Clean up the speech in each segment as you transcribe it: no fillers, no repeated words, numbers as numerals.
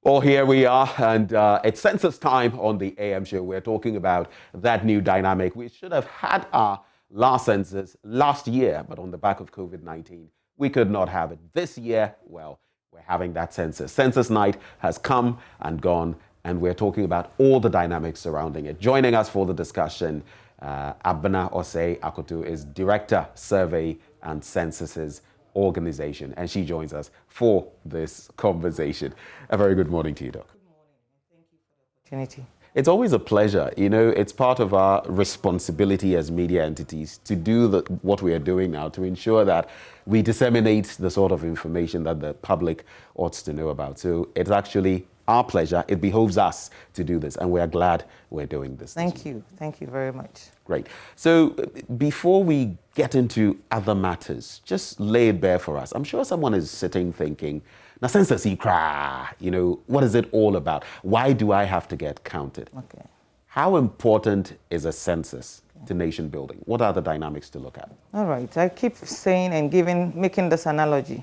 Well, here we are, and it's census time on the AM show. We're talking about that new dynamic. We should have had our last census last year, but on the back of COVID-19, we could not have it. This year, well, we're having that census. Census night has come and gone, and we're talking about all the dynamics surrounding it. Joining us for the discussion, Abena Osei Akoto is Director, Survey and Censuses Organization, and she joins us for this conversation. A very good morning to you, Doc. Good morning, and thank you for the opportunity. It's always a pleasure. You know, it's part of our responsibility as media entities to do what we are doing now to ensure that we disseminate the sort of information that the public ought to know about. So it's actually our pleasure. It behoves us to do this, and we're glad we're doing this. Thank you. Thank you very much. Great. So before we get into other matters, just lay it bare for us. I'm sure someone is sitting thinking, now census, you know, what is it all about? Why do I have to get counted? Okay. How important is a census to nation building? What are the dynamics to look at? All right. I keep saying and making this analogy.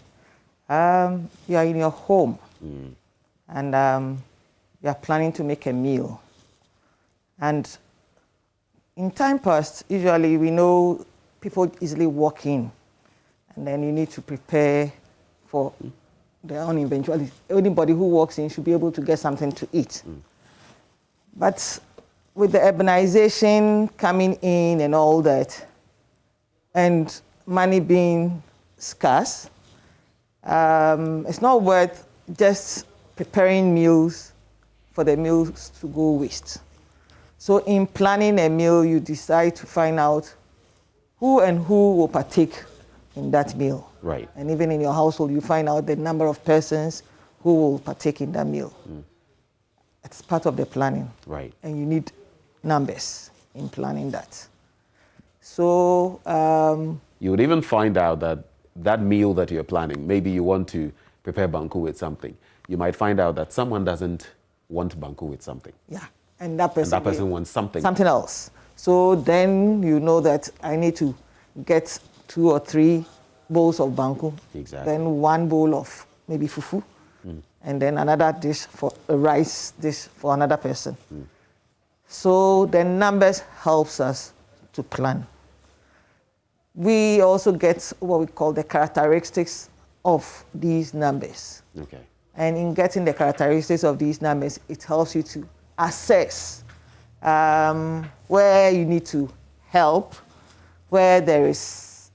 You are in your home, and you are planning to make a meal. And in time past, usually we know people easily walk in, and then you need to prepare for their own eventuality. Anybody who walks in should be able to get something to eat. But with the urbanization coming in and all that, and money being scarce, it's not worth just preparing meals for the meals to go waste. So in planning a meal, you decide to find out who will partake in that meal. Right. And even in your household, you find out the number of persons who will partake in that meal. It's part of the planning. Right. And you need numbers in planning that. So you would even find out that that meal that you're planning, maybe you want to prepare banku with something. You might find out that someone doesn't want banku with something. Yeah. And that person wants something else. So then you know that I need to get 2 or 3 bowls of banku. Exactly. Then 1 bowl of maybe fufu. And then another dish for a rice dish for another person. So the numbers helps us to plan. We also get what we call the characteristics of these numbers. Okay. And in getting the characteristics of these numbers, it helps you to assess where you need to help, where there is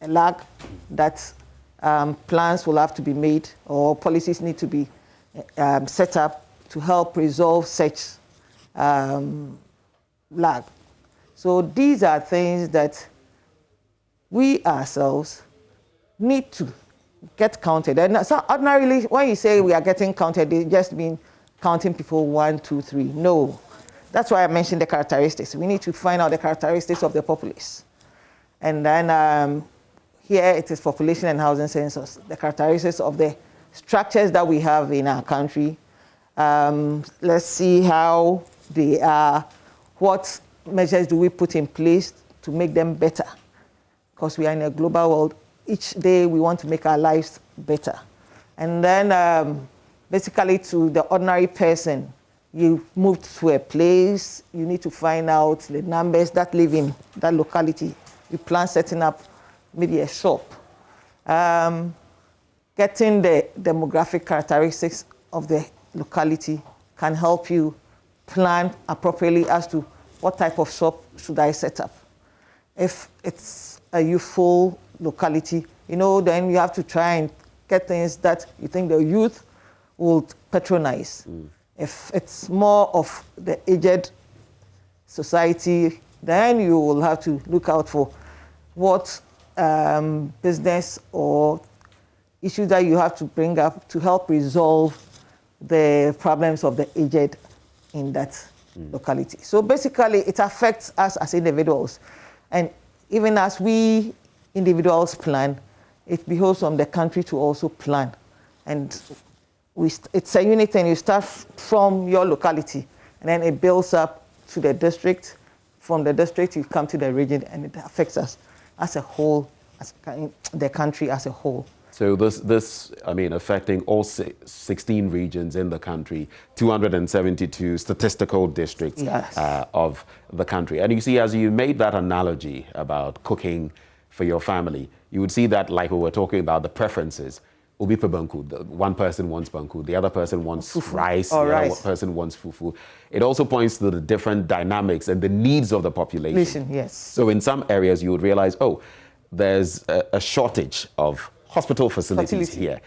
a lack that plans will have to be made or policies need to be set up to help resolve such lack. So these are things that we ourselves need to get counted. And so ordinarily, when you say we are getting counted, it just means counting people 1, 2, 3. No. That's why I mentioned the characteristics. We need to find out the characteristics of the populace. And then here it is Population and Housing Census, the characteristics of the structures that we have in our country. Let's see how they are. What measures do we put in place to make them better? Because we are in a global world. Each day we want to make our lives better. And then basically to the ordinary person, you move to a place, you need to find out the numbers that live in that locality. You plan setting up maybe a shop. Getting the demographic characteristics of the locality can help you plan appropriately as to what type of shop should I set up. If it's a youthful locality, you know, then you have to try and get things that you think the youth will patronize. If it's more of the aged society, then you will have to look out for what business or issues that you have to bring up to help resolve the problems of the aged in that locality. So basically, it affects us as individuals. And even as we individuals plan, it behoves on the country to also plan. And it's a unit, and you start from your locality, and then it builds up to the district. From the district, you come to the region, and it affects us as a whole, as the country as a whole. So this, I mean, affecting all 16 regions in the country, 272 statistical districts Yes. Of the country. And you see, as you made that analogy about cooking for your family, you would see that, like we were talking about, the preferences. Obi pe banku, one person wants banku, the other person wants Fufu rice, or the rice. other person wants fufu. It also points to the different dynamics and the needs of the population. Listen, yes. So in some areas, you would realize, oh, there's a shortage of hospital facilities here.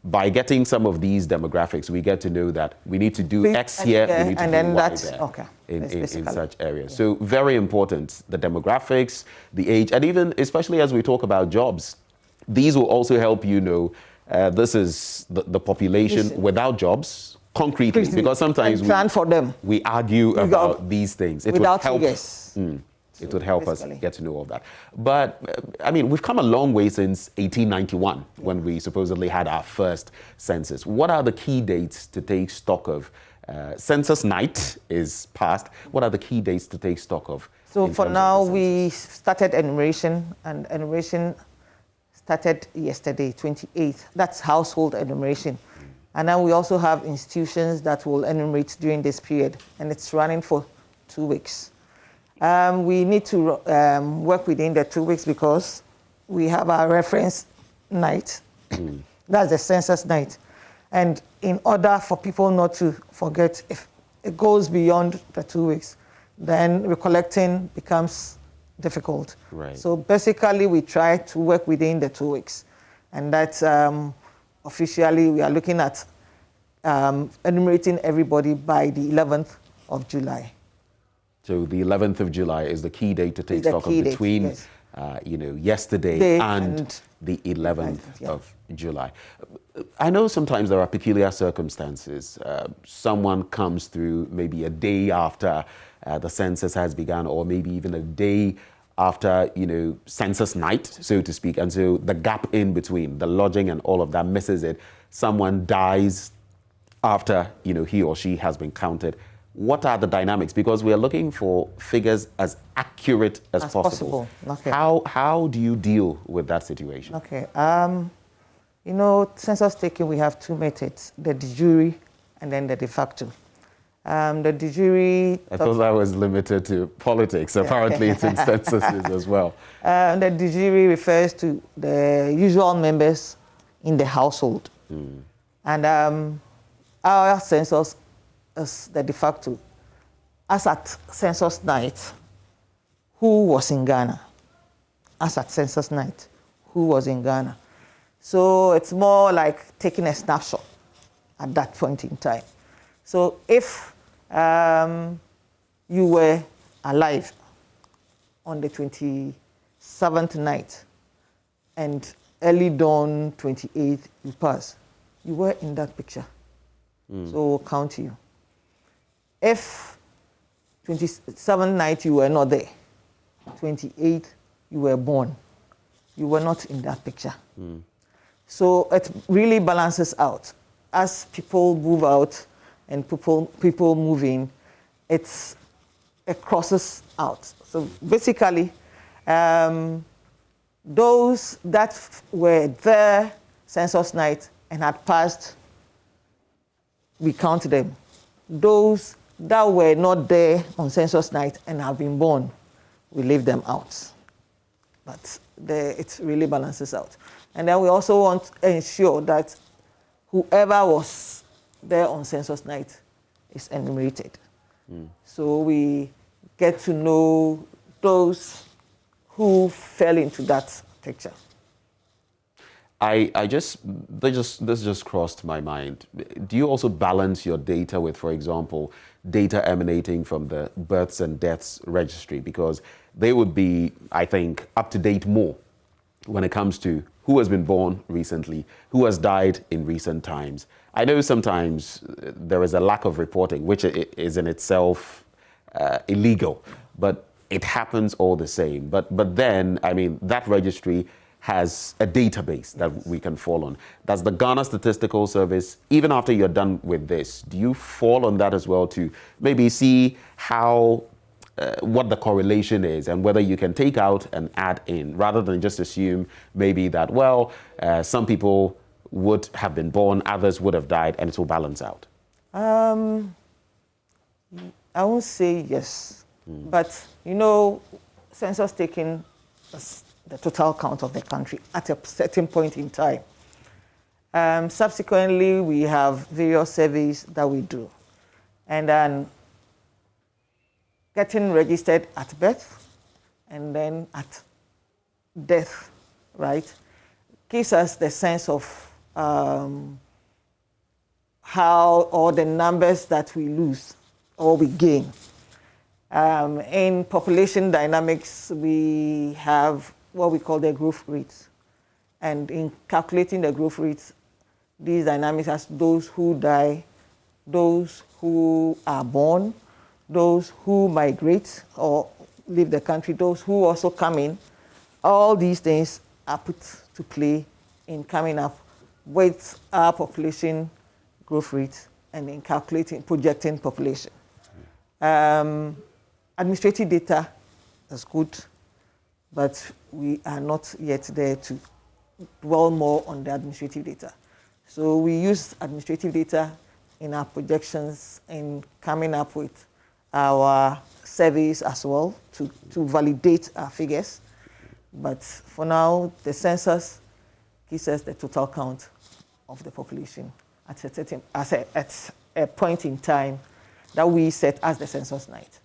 By getting some of these demographics, we get to know that we need to do X here, we need to do Y there okay. in such areas. Yeah. So very important, the demographics, the age, and even especially as we talk about jobs, these will also help you know this is the population without jobs concretely, because sometimes and plan for them. We argue about these things. It without would help. It would help us get to know all that. But, I mean, we've come a long way since 1891, when we supposedly had our first census. What are the key dates to take stock of? Census night is past. What are the key dates to take stock of? So for now, we started enumeration, and enumeration started yesterday, 28th. That's household enumeration. And then we also have institutions that will enumerate during this period, and it's running for 2 weeks. We need to work within the 2 weeks because we have our reference night. That's the census night. And in order for people not to forget, if it goes beyond the 2 weeks, then recollecting becomes difficult. Right. So basically, we try to work within the 2 weeks. And that's officially, we are looking at enumerating everybody by the 11th of July. So the 11th of July is the key date to take stock of between, yes. Yesterday and the 11th of July. I know sometimes there are peculiar circumstances. Someone comes through maybe a day after the census has begun, or maybe even a day after, census night, so to speak. And so the gap in between, the lodging and all of that misses it. Someone dies after, he or she has been counted. What are the dynamics? Because we are looking for figures as accurate as possible. Okay. How do you deal with that situation? Okay. Census taking, we have two methods, the de jure and then the de facto. The de jure... I thought that was limited to politics. Apparently it's in censuses as well. The de jure refers to the usual members in the household. And our census is the de facto. As at census night, who was in Ghana? As at census night, who was in Ghana? So it's more like taking a snapshot at that point in time. So if you were alive on the 27th night and early dawn 28th you passed, you were in that picture. So we'll count you. If 27th night you were not there, 28th you were born, you were not in that picture. So it really balances out. As people move out and people move in, it crosses out. So basically, those that were there census night and had passed, we count them. Those that were not there on census night and have been born, we leave them out. But it really balances out. And then we also want to ensure that whoever was there on census night is enumerated. So we get to know those who fell into that picture. This just crossed my mind. Do you also balance your data with, for example, data emanating from the births and deaths registry? Because they would be, I think, up to date more when it comes to who has been born recently, who has died in recent times. I know sometimes there is a lack of reporting, which is in itself illegal, but it happens all the same. But then, I mean, that registry has a database that we can fall on. Does the Ghana Statistical Service, even after you're done with this, do you fall on that as well to maybe see how what the correlation is and whether you can take out and add in rather than just assume maybe that, well, some people would have been born, others would have died, and it will balance out? I won't say yes, but census taking the total count of the country at a certain point in time. Subsequently, we have various surveys that we do, and then getting registered at birth and then at death, right, gives us the sense of how, or the numbers that we lose or we gain. In population dynamics, we have what we call the growth rates. And in calculating the growth rates, these dynamics as those who die, those who are born, those who migrate or leave the country, those who also come in, all these things are put to play in coming up with our population growth rate and in projecting population. Administrative data is good, but we are not yet there to dwell more on the administrative data. So we use administrative data in our projections in coming up with our surveys as well to validate our figures. But for now, the census gives us the total count of the population at a point in time that we set as the census night.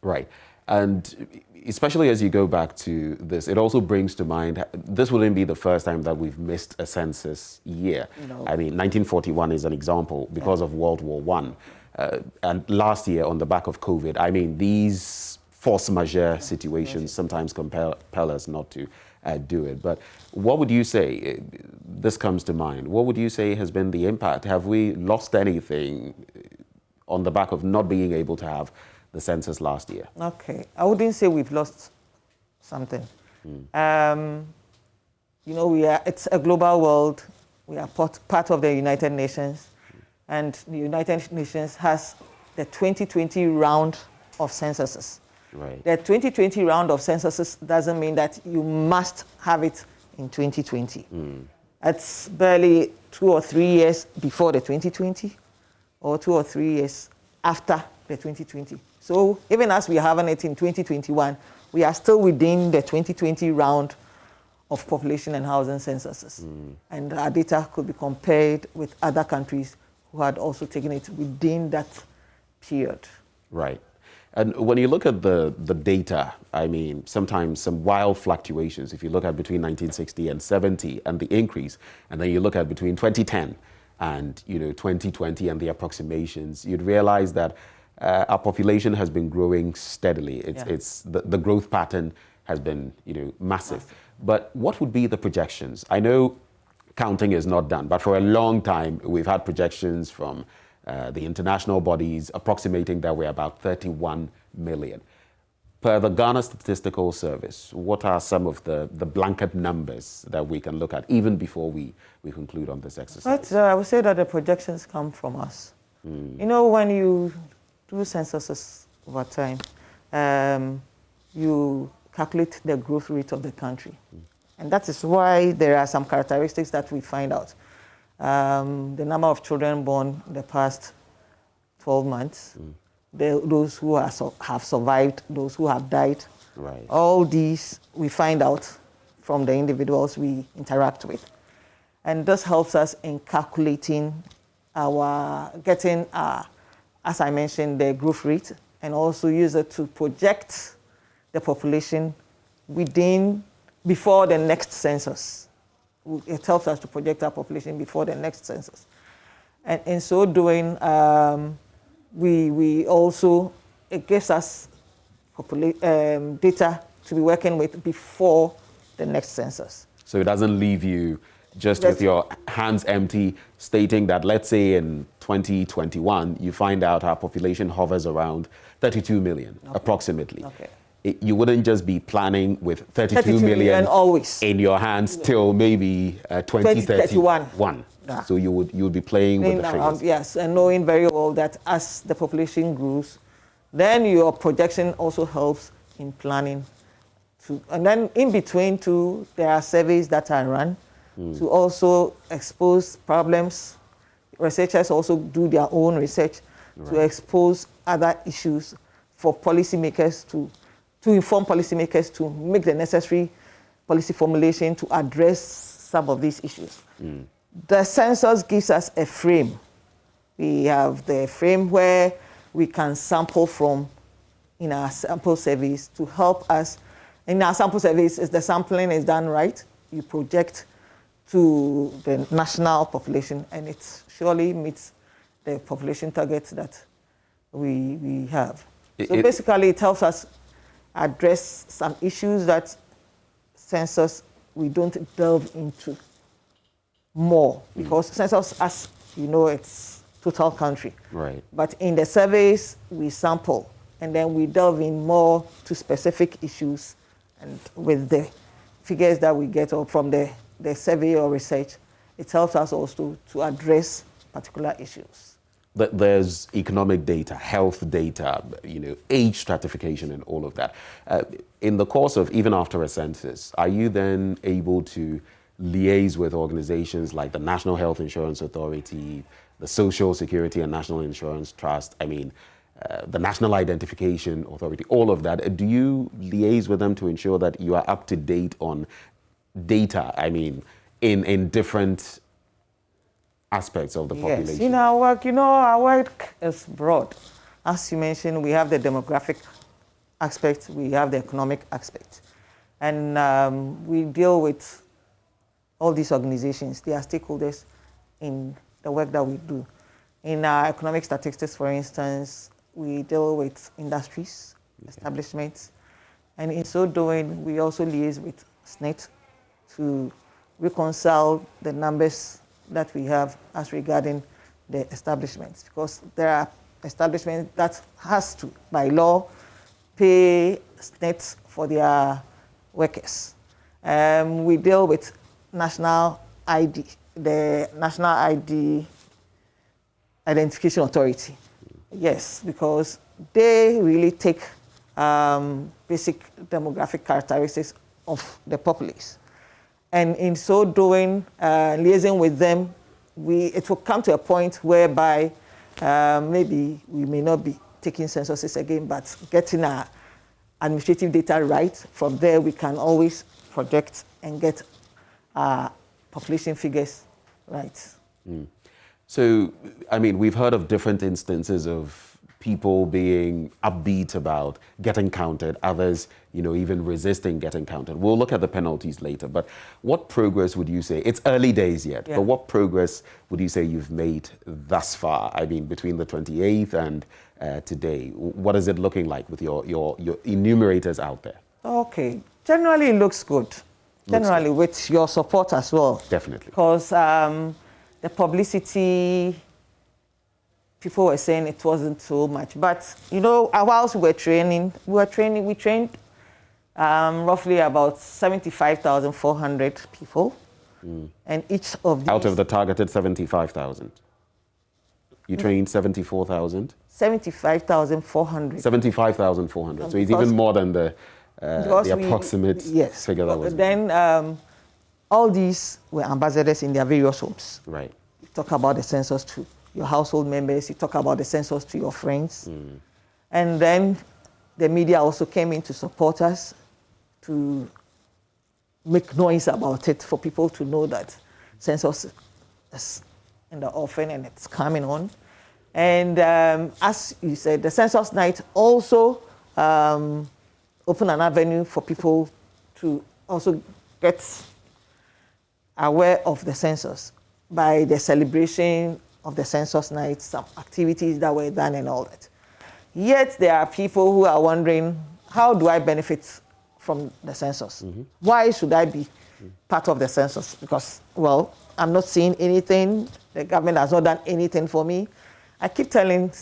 Right. And especially as you go back to this, it also brings to mind, this wouldn't be the first time that we've missed a census year. No. I mean, 1941 is an example because of World War I. And last year, on the back of COVID, I mean, these force majeure situations sometimes compel us not to do it. But what would you say, this comes to mind, what would you say has been the impact? Have we lost anything on the back of not being able to have the census last year? Okay, I wouldn't say we've lost something. It's a global world. We are part of the United Nations, and the United Nations has the 2020 round of censuses. Right. The 2020 round of censuses doesn't mean that you must have it in 2020. It's barely 2 or 3 years before the 2020, or 2 or 3 years after the 2020. So even as we are having it in 2021, we are still within the 2020 round of population and housing censuses. And our data could be compared with other countries who had also taken it within that period. Right. And when you look at the data, I mean, sometimes some wild fluctuations. If you look at between 1960 and 70 and the increase, and then you look at between 2010 and 2020 and the approximations, you'd realize that our population has been growing steadily. It's the growth pattern has been massive. But what would be the projections? I know counting is not done, but for a long time we've had projections from the international bodies approximating that we're about 31 million. Per the Ghana Statistical Service, what are some of the blanket numbers that we can look at even before we conclude on this exercise? But I would say that the projections come from us. When you do censuses over time, you calculate the growth rate of the country. And that is why there are some characteristics that we find out. The number of children born in the past 12 months, those who have survived, those who have died, right. All these we find out from the individuals we interact with. And this helps us in calculating as I mentioned, the growth rate, and also use it to project the population before the next census. It helps us to project our population before the next census. And in so doing, it gives us data to be working with before the next census. So it doesn't leave you just with your hands empty, stating that, let's say in 2021, you find out our population hovers around 32 million, approximately. Okay. You wouldn't just be planning with 32 million always in your hands till maybe 2031. Yeah. So you would be playing with the figures. Yes, and knowing very well that as the population grows, Then your projection also helps in planning. And then in between too, there are surveys that are run to also expose problems. Researchers also do their own research to expose other issues for policymakers to inform policymakers to make the necessary policy formulation to address some of these issues. The census gives us a frame. We have the frame where we can sample from in our sample surveys to help us. In our sample surveys, if the sampling is done right, you project to the national population, and it surely meets the population targets that we have. So basically, it helps us address some issues that census we don't delve into more, because census, as you know, it's total country. Right. But in the surveys, we sample, and then we delve in more to specific issues, and with the figures that we get from the survey or research, it helps us also to address particular issues. There's economic data, health data, age stratification and all of that. In the course of, even after a census, are you then able to liaise with organizations like the National Health Insurance Authority, the Social Security and National Insurance Trust, the National Identification Authority, all of that? Do you liaise with them to ensure that you are up to date on data, in different aspects of the population? Yes, our work is broad. As you mentioned, we have the demographic aspect, we have the economic aspect. And we deal with all these organizations. They are stakeholders in the work that we do. In our economic statistics, for instance, we deal with industries, establishments, and in so doing, we also liaise with SNET to reconcile the numbers that we have as regarding the establishments, because there are establishments that has to, by law, pay SNET for their workers. We deal with national ID, the National ID Identification Authority. Yes, because they really take basic demographic characteristics of the populace. And in so doing, liaising with them, it will come to a point whereby maybe we may not be taking censuses again, but getting our administrative data right. From there, we can always project and get our population figures right. So, we've heard of different instances of people being upbeat about getting counted, others, even resisting getting counted. We'll look at the penalties later, but what progress would you say? It's early days yet, but what progress would you say you've made thus far? Between the 28th and today, what is it looking like with your enumerators out there? Okay, generally it looks good. Generally, with your support as well. Definitely. Because the publicity, people were saying it wasn't so much. But, whilst we trained roughly about 75,400 people. And each of these... Out of the targeted 75,000? You trained 74,000? 75,400. 75,400. So it's even more than the approximate figure that was... Then all these were ambassadors in their various homes. Right. You talk about the census to your household members, you talk about the census to your friends. And then the media also came in to support us, to make noise about it, for people to know that census is in the offing and it's coming on. And as you said, the census night also opened an avenue for people to also get aware of the census by the celebration of the census night, some activities that were done and all that. Yet there are people who are wondering, how do I benefit from the census? Why should I be part of the census? Because, well, I'm not seeing anything. The government has not done anything for me. I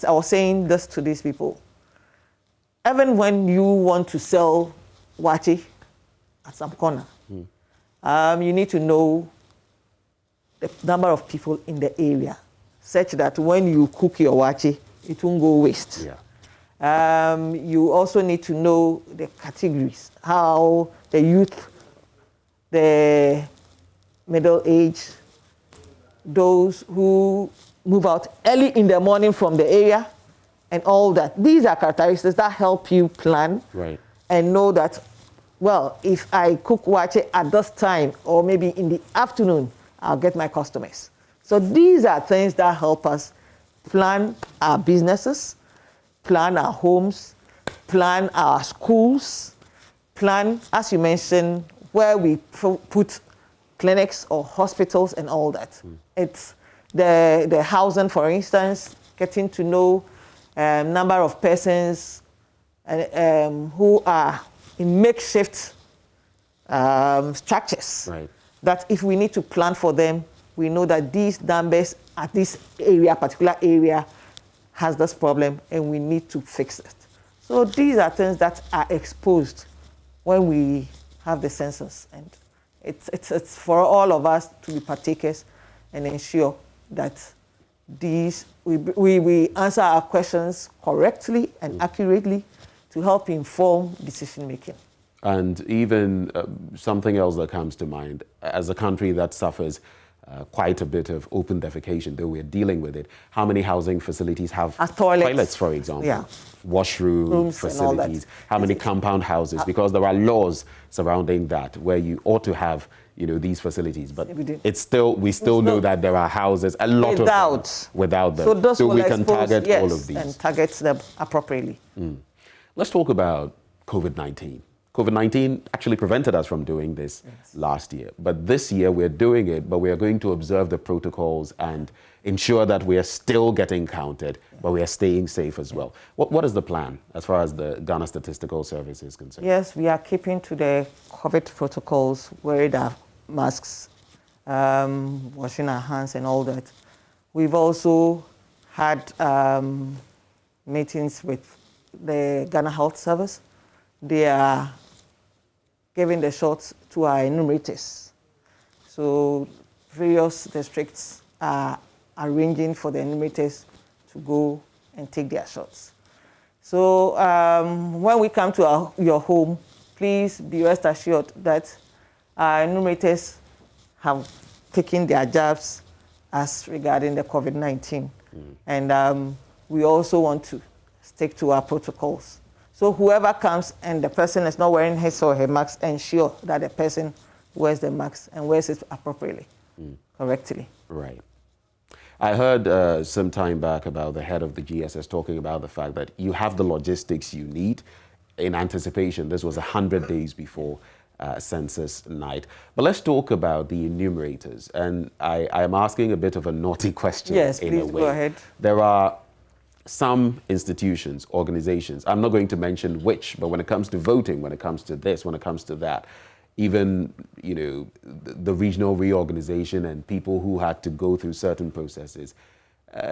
was saying this to these people. Even when you want to sell wachi at some corner, you need to know the number of people in the area, such that when you cook your wachi, it won't go waste. You also need to know the categories, how the youth, the middle age, those who move out early in the morning from the area, and all that. These are characteristics that help you plan and know that, well, if I cook wache at this time or maybe in the afternoon, I'll get my customers. So these are things that help us plan our businesses, plan our homes, plan our schools, plan, as you mentioned, where we put clinics or hospitals and all that. It's the housing, for instance, getting to know number of persons who are in makeshift structures. That if we need to plan for them, we know that these numbers at this area, particular area, has this problem and we need to fix it. So these are things that are exposed when we have the census, and it's for all of us to be partakers and ensure that we answer our questions correctly and accurately to help inform decision making. And even something else that comes to mind, as a country that suffers quite a bit of open defecation, though we're dealing with it, how many housing facilities have toilets, for example, washroom facilities, how many compound houses, because there are laws surrounding that where you ought to have these facilities, but we still know that there are houses, a lot of them, without them. So we can target all of these. And target them appropriately. Let's talk about COVID-19. COVID-19 actually prevented us from doing this last year. But this year we're doing it, but we are going to observe the protocols and ensure that we are still getting counted, but we are staying safe as well. What is the plan as far as the Ghana Statistical Service is concerned? Yes, we are keeping to the COVID protocols, wearing our masks, washing our hands and all that. We've also had meetings with the Ghana Health Service. They are giving the shots to our enumerators. So various districts are arranging for the enumerators to go and take their shots. So when we come to your home, please be rest assured that our enumerators have taken their jabs as regarding the COVID-19. And we also want to stick to our protocols. So whoever comes and the person is not wearing his or her mask, ensure that the person wears the mask and wears it appropriately, correctly. Right. I heard some time back about the head of the GSS talking about the fact that you have the logistics you need in anticipation. This was 100 days before census night. But let's talk about the enumerators. And I am asking a bit of a naughty question. Yes, please go ahead. There are some institutions, organizations, I'm not going to mention which, but when it comes to voting, when it comes to this, when it comes to that, even the regional reorganization and people who had to go through certain processes,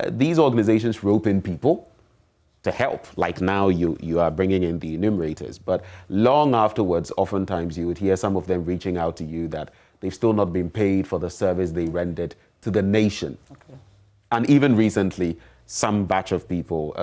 these organizations rope in people to help. Like now you are bringing in the enumerators, but long afterwards, oftentimes you would hear some of them reaching out to you that they've still not been paid for the service they rendered to the nation. And even recently, some batch of people,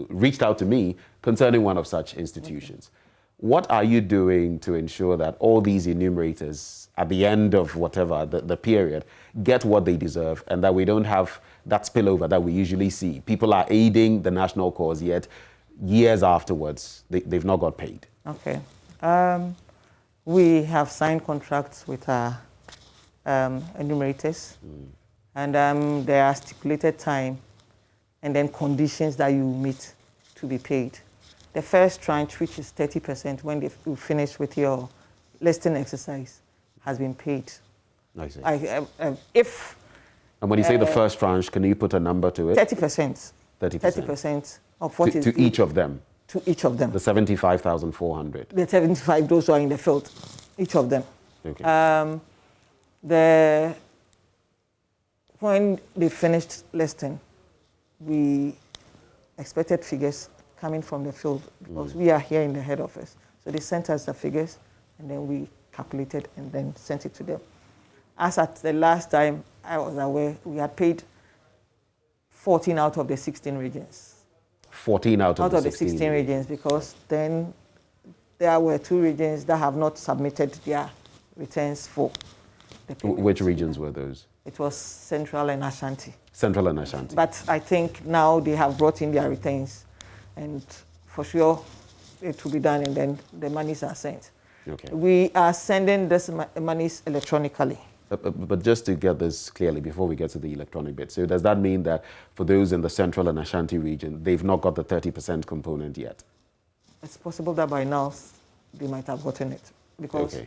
reached out to me concerning one of such institutions. What are you doing to ensure that all these enumerators, at the end of whatever the period, get what they deserve, and that we don't have that spillover that we usually see? People are aiding the national cause, yet years afterwards, they've not got paid. Okay. We have signed contracts with our enumerators, and there are stipulated time and then conditions that you meet to be paid. The first tranche, which is 30% when you finish with your listing exercise, has been paid. I see. And when you say the first tranche, can you put a number to it? 30%. 30%. 30% of what is to each of them? To each of them. The 75,400. The 75, those who are in the field, each of them. Okay. When they finished listing, we expected figures coming from the field because we are here in the head office. So they sent us the figures and then we calculated and then sent it to them. As at the last time I was aware, we had paid 14 out of the 16 regions. 14 out of the 16 regions, because then there were 2 regions that have not submitted their returns for the payment. Which regions were those? It was Central and Ashanti. Central and Ashanti. But I think now they have brought in their returns, and for sure it will be done, and then the monies are sent. Okay. We are sending this monies electronically. But just to get this clearly before we get to the electronic bit, so does that mean that for those in the Central and Ashanti region, they've not got the 30% component yet? It's possible that by now they might have gotten it, because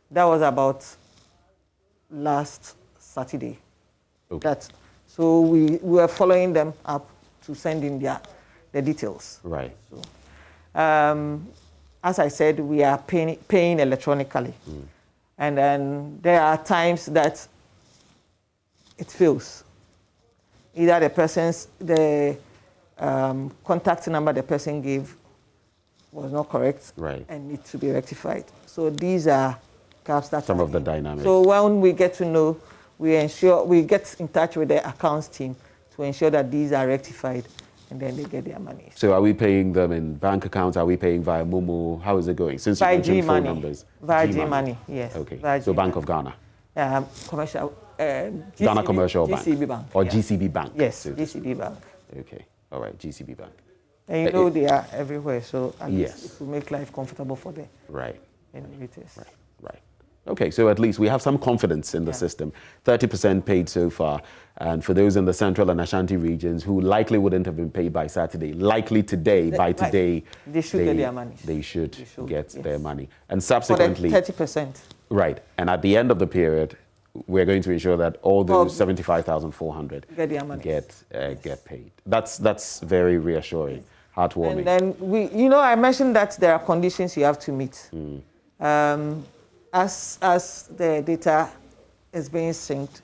that was about last Saturday. Okay. So we were following them up to send in the details. Right. So, as I said, we are paying electronically. And then there are times that it fails. Either the contact number the person gave was not correct, right, and needs to be rectified. So these are gaps that some of the dynamics. So when we get to know, we get in touch with the accounts team to ensure that these are rectified, and then they get their money. So are we paying them in bank accounts? Are we paying via Momo? How is it going? Since you mentioned phone numbers. Via G-Money, yes. Okay. So Bank of Ghana. Commercial. Ghana Commercial Bank. GCB Bank. Or GCB Bank. Yes, so GCB Bank. Okay. All right, GCB Bank. And you know they are everywhere, so yes, it will make life comfortable for them. Right. Enumerators. Right. Okay, so at least we have some confidence in the system. 30% paid so far. And for those in the Central and Ashanti regions who likely wouldn't have been paid by Saturday, likely today, by today, they should get their money. They should get their money. And subsequently... For the 30%. Right. And at the end of the period, we're going to ensure that all those 75,400 get their money. Get paid. That's very reassuring, heartwarming. And then I mentioned that there are conditions you have to meet. As the data is being synced,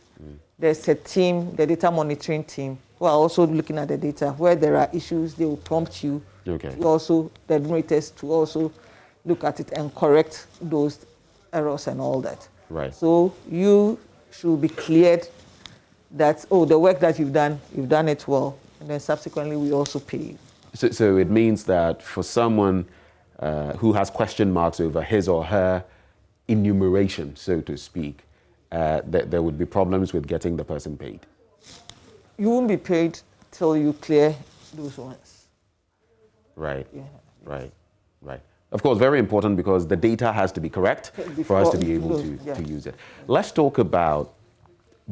there's a team, the data monitoring team, who are also looking at the data. Where there are issues, they will prompt you to also, the enumerators, to also look at it and correct those errors and all that. Right. So you should be cleared that, the work that you've done it well, and then subsequently we also pay you. So it means that for someone who has question marks over his or her enumeration, so to speak, there would be problems with getting the person paid. You won't be paid till you clear those ones. Right. Right. Of course, very important, because the data has to be correct for us to be able to use it. Let's talk about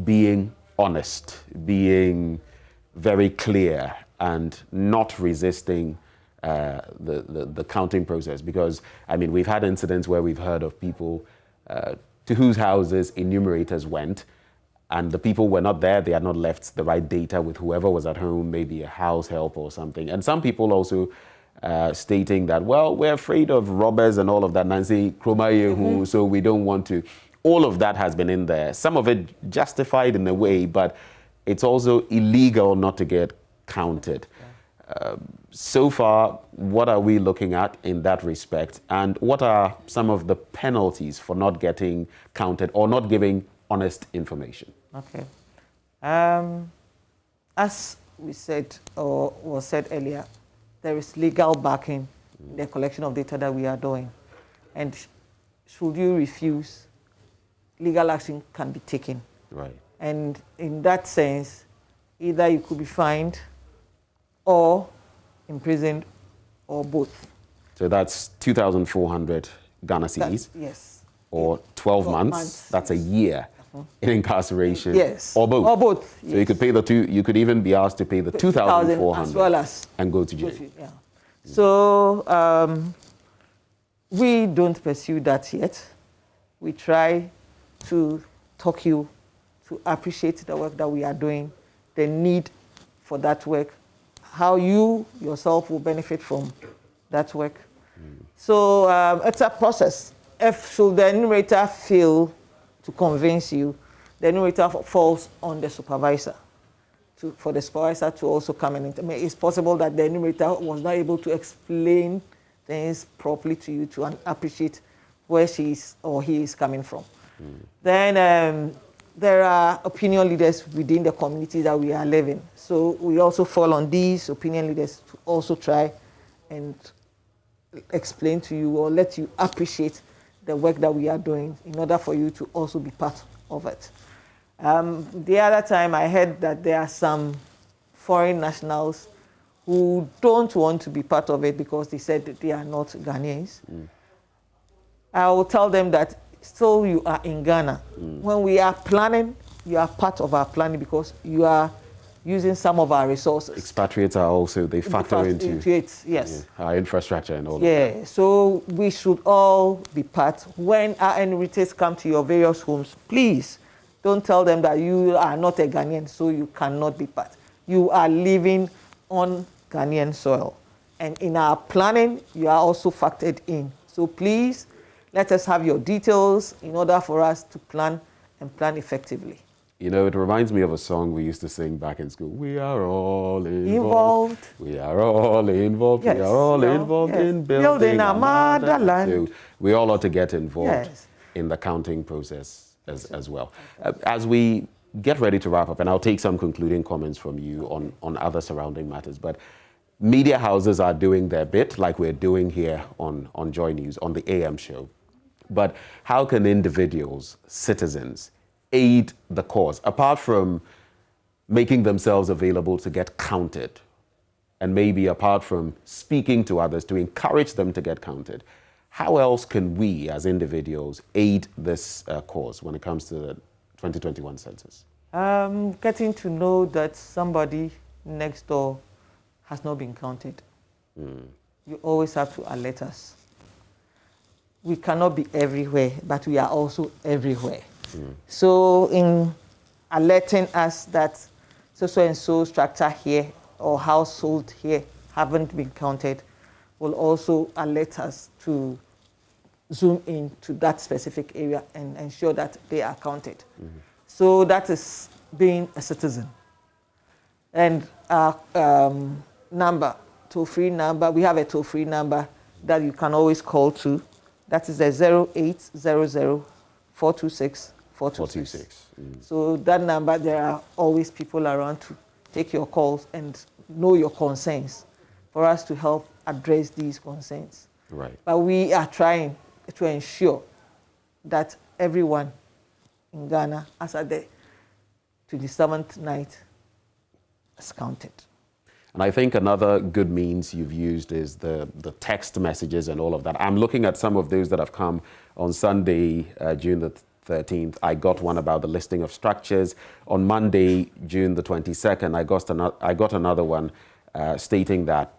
being honest, being very clear, and not resisting the counting process. Because, I mean, we've had incidents where we've heard of people to whose houses enumerators went, and the people were not there, they had not left the right data with whoever was at home, maybe a house help or something. And some people also stating that, well, we're afraid of robbers and all of that, Nancy Kromayehu, so we don't want to. All of that has been in there. Some of it justified in a way, but it's also illegal not to get counted. So far, what are we looking at in that respect? And what are some of the penalties for not getting counted or not giving honest information? Okay. As we said, or was said earlier, there is legal backing in the collection of data that we are doing. And should you refuse, legal action can be taken. Right. And in that sense, either you could be fined or imprisoned, or both. So that's 2,400 Ghana cedis? Yes. Or 12 months? That's a year in incarceration? Yes. Or both? Or both, yes. So you could pay you could even be asked to pay the 2,400 as well as and go to jail. Yeah. So we don't pursue that yet. We try to talk you to appreciate the work that we are doing, the need for that work, how you yourself will benefit from that work. So it's a process. Should the enumerator fail to convince you, the enumerator falls on the supervisor, for the supervisor to also come in. I mean, it's possible that the enumerator was not able to explain things properly to you to appreciate where she is or he is coming from. Then there are opinion leaders within the community that we are living. So we also fall on these opinion leaders to also try and explain to you or let you appreciate the work that we are doing in order for you to also be part of it. The other time I heard that there are some foreign nationals who don't want to be part of it because they said that they are not Ghanaians. I will tell them that still you are in Ghana. When we are planning, you are part of our planning because you are using some of our resources. Expatriates are also, they factor into it, yes. Our infrastructure and all of that. Yeah, so we should all be part. When our enumerators come to your various homes, please don't tell them that you are not a Ghanaian, so you cannot be part. You are living on Ghanaian soil. And in our planning, you are also factored in. So please, let us have your details in order for us to plan and plan effectively. You know, it reminds me of a song we used to sing back in school. We are all involved. We are all involved. Yes. We are all involved in building our motherland. So we all ought to get involved Yes. in the counting process as well. As we get ready to wrap up, and I'll take some concluding comments from you on other surrounding matters, but media houses are doing their bit like we're doing here on Joy News, on the AM show. But how can individuals, citizens, aid the cause, apart from making themselves available to get counted, and maybe apart from speaking to others to encourage them to get counted? How else can we as individuals aid this cause when it comes to the 2021 census? Getting to know that somebody next door has not been counted. You always have to alert us. We cannot be everywhere, but we are also everywhere. So in alerting us that so and so structure here or household here haven't been counted will also alert us to zoom into that specific area and ensure that they are counted. So that is being a citizen. And our number, toll-free number, we have a toll-free number that you can always call to. That is a 0800 426 426. So that number, there are always people around to take your calls and know your concerns for us to help address these concerns. Right. But we are trying to ensure that everyone in Ghana, as at the 27th night, is counted. And I think another good means you've used is the text messages and all of that. I'm looking at some of those that have come on Sunday, June the 13th. I got one about the listing of structures. On Monday, June the 22nd, I got another one stating that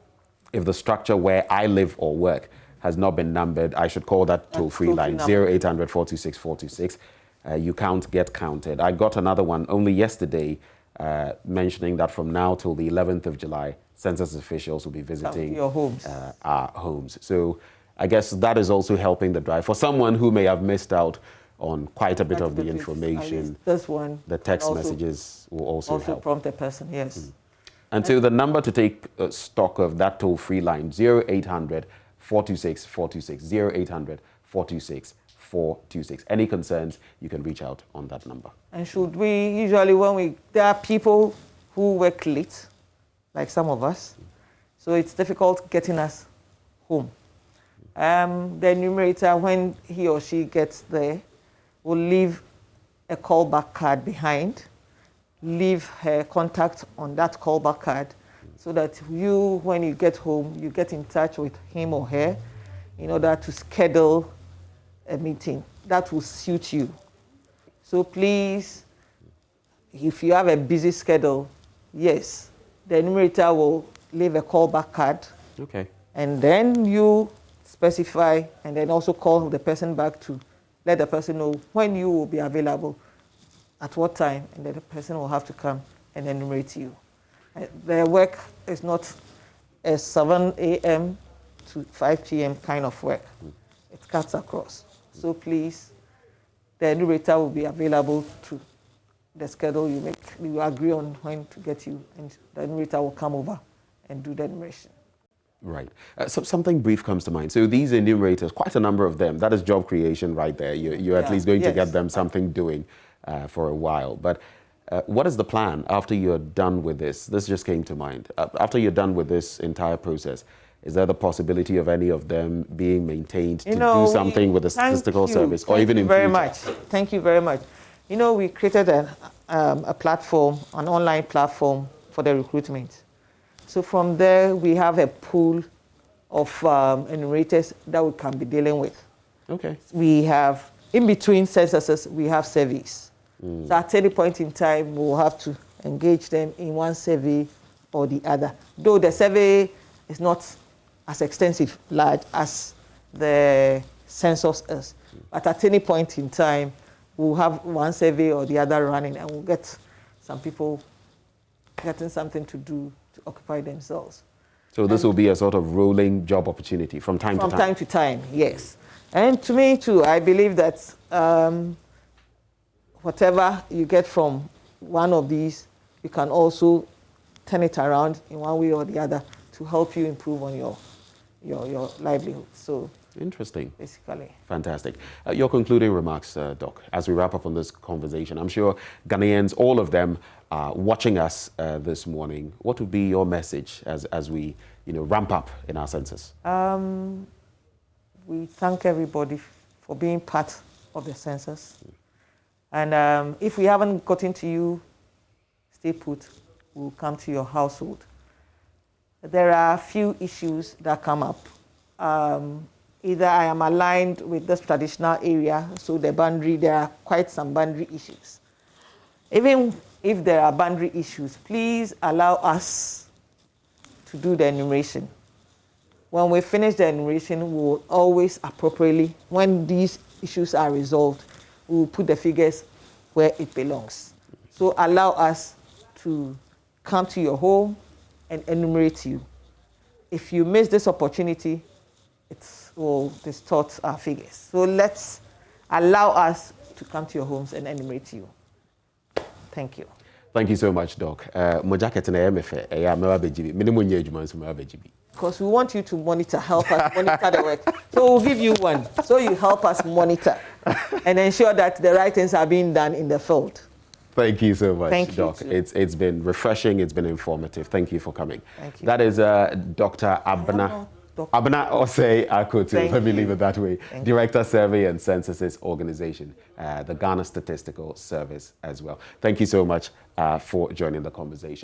if the structure where I live or work has not been numbered, I should call that toll-free line, 0800 426 426. You can't get counted. I got another one only yesterday mentioning that from now till the 11th of July, census officials will be visiting your homes. Our homes. So I guess that is also helping the drive. For someone who may have missed out on quite a bit of the information, this one, the text messages will also help. Prompt a person, yes. And so the number to take stock of that toll-free line, 0800 426 426, 0800 426 426. Any concerns, you can reach out on that number. And should we, usually there are people who work late, like some of us, so it's difficult getting us home. The enumerator, when he or she gets there, will leave a callback card behind, leave her contact on that callback card, so that you, when you get home, you get in touch with him or her in order to schedule a meeting that will suit you. So please, if you have a busy schedule, yes, the enumerator will leave a callback card. Okay. And then you specify and then also call the person back to let the person know when you will be available, at what time, and then the person will have to come and enumerate you. Their work is not a 7 a.m. to 5 p.m. kind of work. It cuts across. So please, the enumerator will be available to the schedule you make. You agree on when to get you, and the enumerator will come over and do the enumeration. Right. So something brief comes to mind. So these enumerators, quite a number of them, that is job creation right there. You're at least going to get them something doing. for a while. But what is the plan after you're done with this? This just came to mind. After you're done with this entire process, is there the possibility of any of them being maintained to do something with the statistical service, or even in future? Thank you very much. We created a platform, an online platform for the recruitment. So from there, we have a pool of enumerators that we can be dealing with. Okay. We have, in between censuses, we have surveys. So at any point in time, we'll have to engage them in one survey or the other. Though the survey is not as extensive, large as the census is. But at any point in time, we'll have one survey or the other running, and we'll get some people getting something to do to occupy themselves. So this will be a sort of rolling job opportunity from time to time? From time to time, yes. And to me, too, I believe that whatever you get from one of these, you can also turn it around in one way or the other to help you improve on your livelihood. So interesting. Basically. Fantastic. Your concluding remarks, Doc, as we wrap up on this conversation. I'm sure Ghanaians, all of them, are watching us this morning. What would be your message as we ramp up in our census? We thank everybody for being part of the census. And if we haven't gotten to you, stay put. We'll come to your household. There are a few issues that come up. Either I am aligned with this traditional area, so there are quite some boundary issues. Even if there are boundary issues, please allow us to do the enumeration. When we finish the enumeration, we will always appropriately, when these issues are resolved, we will put the figures where it belongs. So allow us to come to your home and enumerate you. If you miss this opportunity, it will distort our figures. So let's allow us to come to your homes and enumerate you. Thank you. Thank you so much, Doc. Because we want you to monitor, help us monitor the work. So we'll give you one. So you help us monitor and ensure that the right things are being done in the field. Thank you so much, Thank Doc. It's been refreshing. It's been informative. Thank you for coming. Thank you. That is Dr. Abena Osei Akoto, let me leave it that way, Director, Survey and Censuses Organization, the Ghana Statistical Service as well. Thank you so much for joining the conversation.